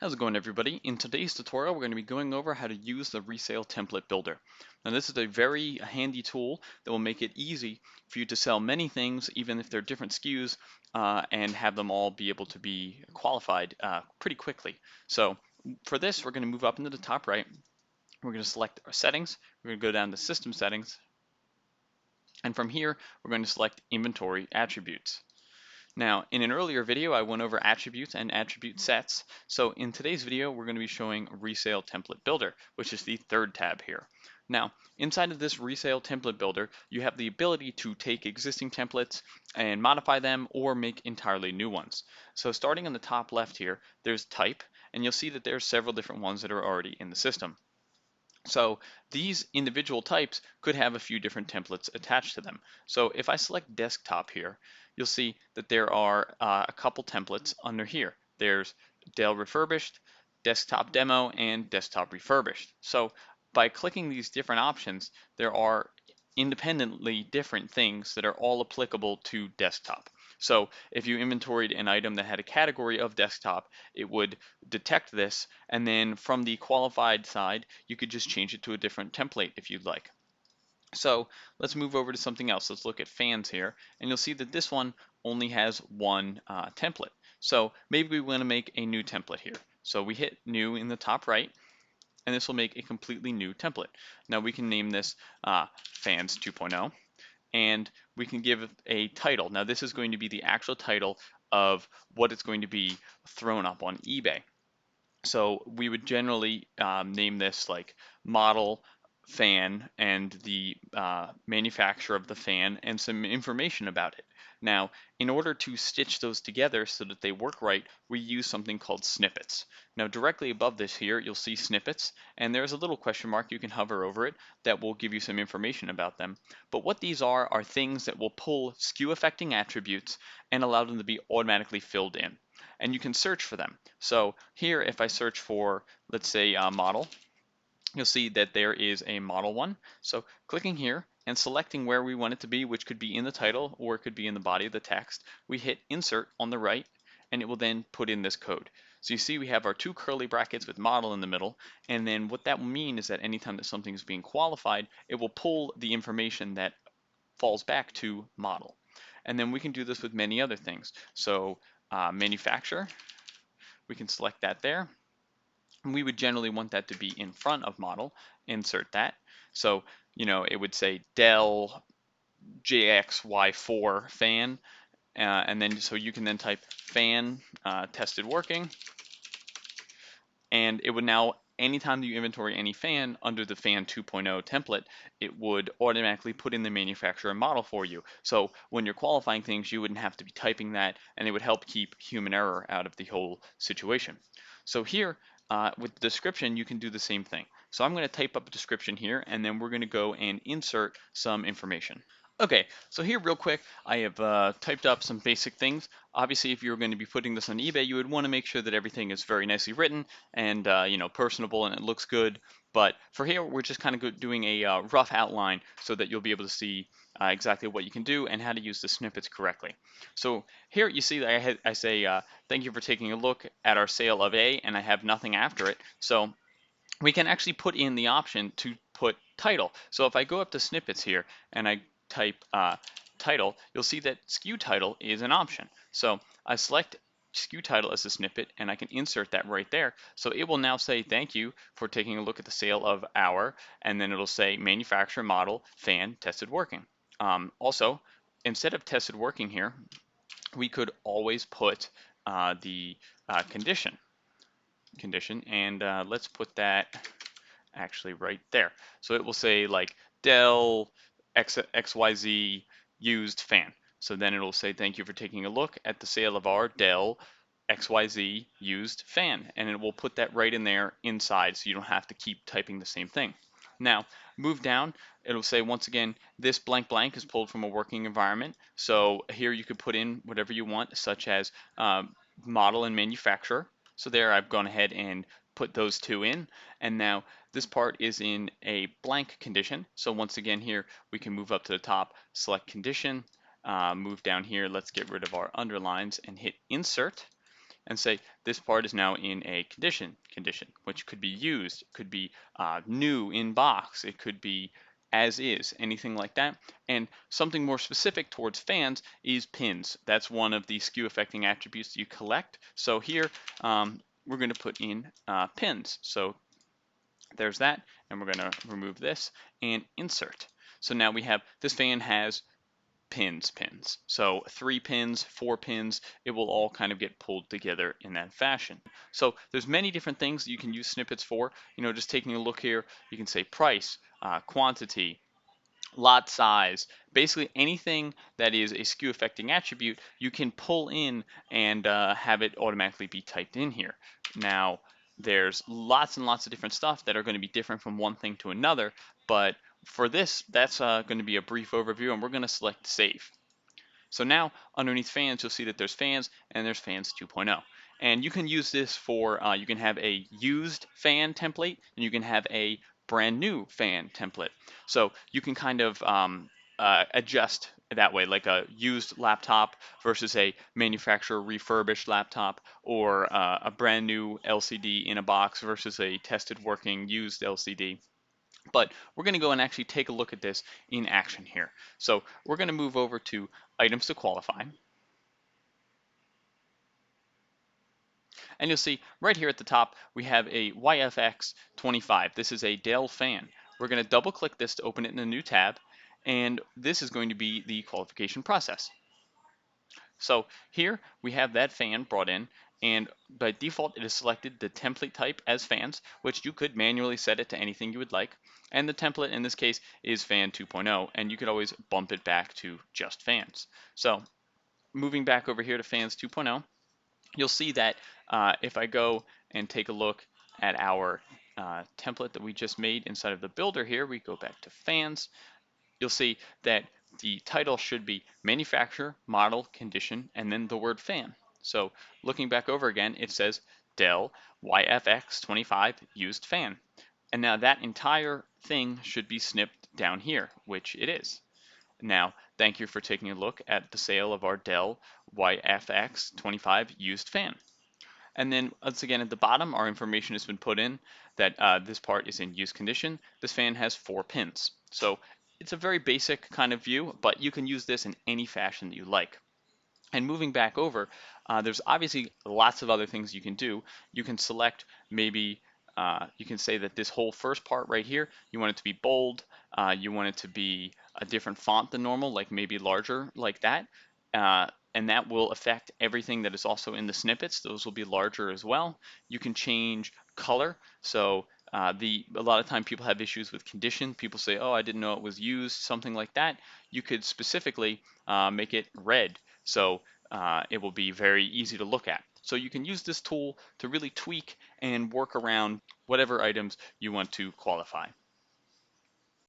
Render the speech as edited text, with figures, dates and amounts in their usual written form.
How's it going, everybody? In today's tutorial we're going to be going over how to use the Resale template builder. Now this is a very handy tool that will make it easy for you to sell many things even if they're different SKUs and have them all be able to be qualified pretty quickly. So for this we're going to move up into the top right. We're going to select our settings. We're going to go down to system settings, and from here we're going to select inventory attributes. Now, in an earlier video, I went over attributes and attribute sets. So in today's video, we're going to be showing Resale Template Builder, which is the third tab here. Now, inside of this Resale Template Builder, you have the ability to take existing templates and modify them or make entirely new ones. So starting on the top left here, there's type, and you'll see that there's several different ones that are already in the system. So these individual types could have a few different templates attached to them. So if I select desktop here, you'll see that there are a couple templates under here. There's Dell Refurbished, Desktop Demo, and Desktop Refurbished. So by clicking these different options, there are independently different things that are all applicable to desktop. So if you inventoried an item that had a category of desktop, it would detect this, and then from the qualified side, you could just change it to a different template if you'd like. So let's move over to something else. Let's look at fans here, and you'll see that this one only has one template. So maybe we want to make a new template here. So we hit new in the top right, and this will make a completely new template. Now we can name this Fans 2.0, and we can give a title. Now this is going to be the actual title of what it's going to be thrown up on eBay. So we would generally name this like model fan and the manufacturer of the fan and some information about it. Now, in order to stitch those together so that they work right, we use something called snippets. Now, directly above this here, you'll see snippets, and there's a little question mark. You can hover over it. That will give you some information about them. But what these are things that will pull SKU affecting attributes and allow them to be automatically filled in. And you can search for them. So here, if I search for, let's say, model, you'll see that there is a model one. So clicking here and selecting where we want it to be, which could be in the title or it could be in the body of the text, we hit insert on the right, and it will then put in this code. So you see we have our two curly brackets with model in the middle, and then what that will mean is that anytime that something is being qualified, it will pull the information that falls back to model. And then we can do this with many other things. So manufacturer, we can select that there. And we would generally want that to be in front of model, insert that. So, it would say Dell JXY4 fan, and then so you can then type fan tested working, and it would now, anytime you inventory any fan under the fan 2.0 template, it would automatically put in the manufacturer model for you. So when you're qualifying things, you wouldn't have to be typing that, and it would help keep human error out of the whole situation. So here, with the description, you can do the same thing. So I'm going to type up a description here, and then we're going to go and insert some information. Okay, so here real quick, I have typed up some basic things. Obviously, if you're going to be putting this on eBay, you would want to make sure that everything is very nicely written and personable and it looks good. But for here, we're just kind of doing a rough outline so that you'll be able to see exactly what you can do and how to use the snippets correctly. So here you see that I say, thank you for taking a look at our sale of A, and I have nothing after it. So we can actually put in the option to put title. So if I go up to snippets here and I type title, you'll see that SKU title is an option. So I select SKU title as a snippet, and I can insert that right there. So it will now say thank you for taking a look at the sale of our, and then it'll say manufacturer model fan tested working. Also, instead of tested working here, we could always put the condition, and let's put that actually right there. So it will say like Dell XYZ used fan. So then it'll say thank you for taking a look at the sale of our Dell XYZ used fan, and it will put that right in there inside, so you don't have to keep typing the same thing. Now move down, it'll say once again this blank blank is pulled from a working environment. So here you could put in whatever you want, such as model and manufacturer. So there I've gone ahead and put those two in, and now this part is in a blank condition. So once again here we can move up to the top, select condition, move down here, let's get rid of our underlines and hit insert. and say this part is now in a condition, which could be used, could be new in box, it could be as is, anything like that. And something more specific towards fans is pins. That's one of the skew affecting attributes you collect. So here we're going to put in pins. So there's that, and we're going to remove this and insert. So now we have, this fan has pins. So 3 pins, 4 pins, it will all kind of get pulled together in that fashion. So there's many different things you can use snippets for. Just taking a look here, you can say price, quantity, lot size, basically anything that is a skew affecting attribute, you can pull in and have it automatically be typed in here. Now, there's lots and lots of different stuff that are going to be different from one thing to another, but for this, that's going to be a brief overview, and we're going to select save. So now underneath fans, you'll see that there's fans and there's fans 2.0. And you can use this for, you can have a used fan template and you can have a brand new fan template. So you can kind of adjust that way, like a used laptop versus a manufacturer refurbished laptop, or a brand new LCD in a box versus a tested working used LCD. But we're going to go and actually take a look at this in action here. So we're going to move over to items to qualify. And you'll see right here at the top, we have a YFX25. This is a Dell fan. We're going to double click this to open it in a new tab. And this is going to be the qualification process. So here we have that fan brought in, and by default it is selected the template type as fans, which you could manually set it to anything you would like. And the template in this case is fan 2.0, and you could always bump it back to just fans. So moving back over here to fans 2.0, you'll see that if I go and take a look at our template that we just made inside of the builder here, we go back to fans, you'll see that the title should be manufacturer, model, condition, and then the word fan. So looking back over again, it says Dell YFX25 used fan. And now that entire thing should be snipped down here, which it is. Now, thank you for taking a look at the sale of our Dell YFX25 used fan. And then once again at the bottom, our information has been put in that this part is in use condition. This fan has 4 pins. So it's a very basic kind of view, but you can use this in any fashion that you like. And moving back over, there's obviously lots of other things you can do. You can select maybe, you can say that this whole first part right here, you want it to be bold, you want it to be a different font than normal, like maybe larger like that. And that will affect everything that is also in the snippets. Those will be larger as well. You can change color. So a lot of time people have issues with condition. People say, oh, I didn't know it was used, something like that. You could specifically make it red. So it will be very easy to look at. So you can use this tool to really tweak and work around whatever items you want to qualify.